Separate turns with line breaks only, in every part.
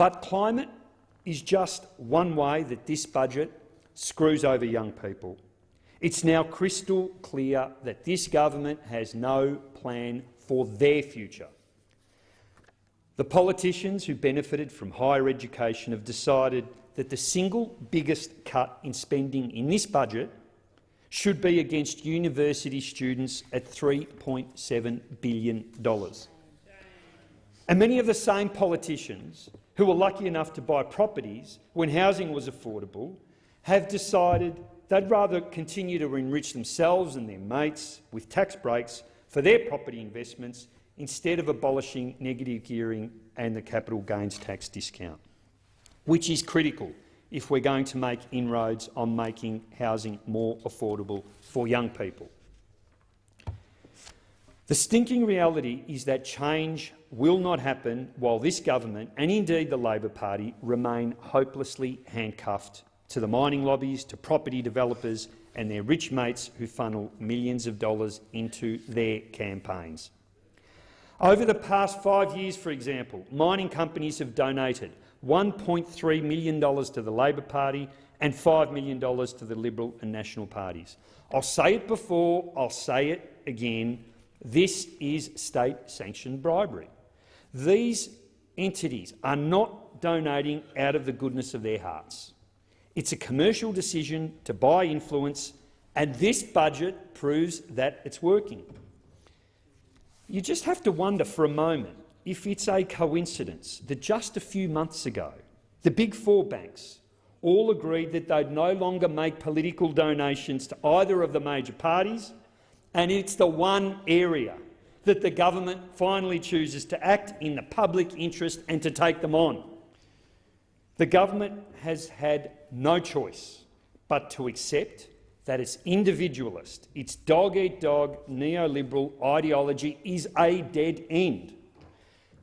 But climate is just one way that this budget screws over young people. It's now crystal clear that this government has no plan for their future. The politicians who benefited from higher education have decided that the single biggest cut in spending in this budget should be against university students at $3.7 billion. And many of the same politicians who were lucky enough to buy properties when housing was affordable have decided they'd rather continue to enrich themselves and their mates with tax breaks for their property investments instead of abolishing negative gearing and the capital gains tax discount, which is critical if we're going to make inroads on making housing more affordable for young people. The stinking reality is that change will not happen while this government, and indeed the Labor Party, remain hopelessly handcuffed to the mining lobbies, to property developers and their rich mates who funnel millions of dollars into their campaigns. Over the past 5 years, for example, mining companies have donated $1.3 million to the Labor Party and $5 million to the Liberal and National parties. I'll say it before, I'll say it again. This is state-sanctioned bribery. These entities are not donating out of the goodness of their hearts. It's a commercial decision to buy influence, and this budget proves that it's working. You just have to wonder for a moment if it's a coincidence that just a few months ago the Big Four banks all agreed that they'd no longer make political donations to either of the major parties, and it's the one area that the government finally chooses to act in the public interest and to take them on. The government has had no choice but to accept that its individualist, its dog-eat-dog neoliberal ideology is a dead end.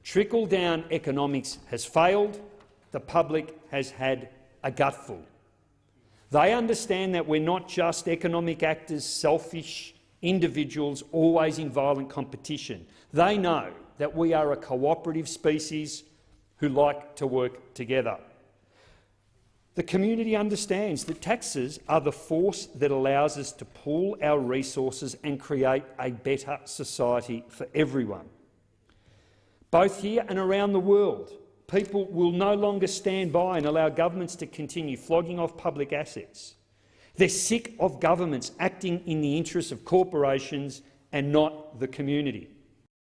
Trickle-down economics has failed. The public has had a gutful. They understand that we're not just economic actors, selfish individuals always in violent competition. They know that we are a cooperative species who like to work together. The community understands that taxes are the force that allows us to pool our resources and create a better society for everyone. Both here and around the world, people will no longer stand by and allow governments to continue flogging off public assets. They're sick of governments acting in the interests of corporations and not the community.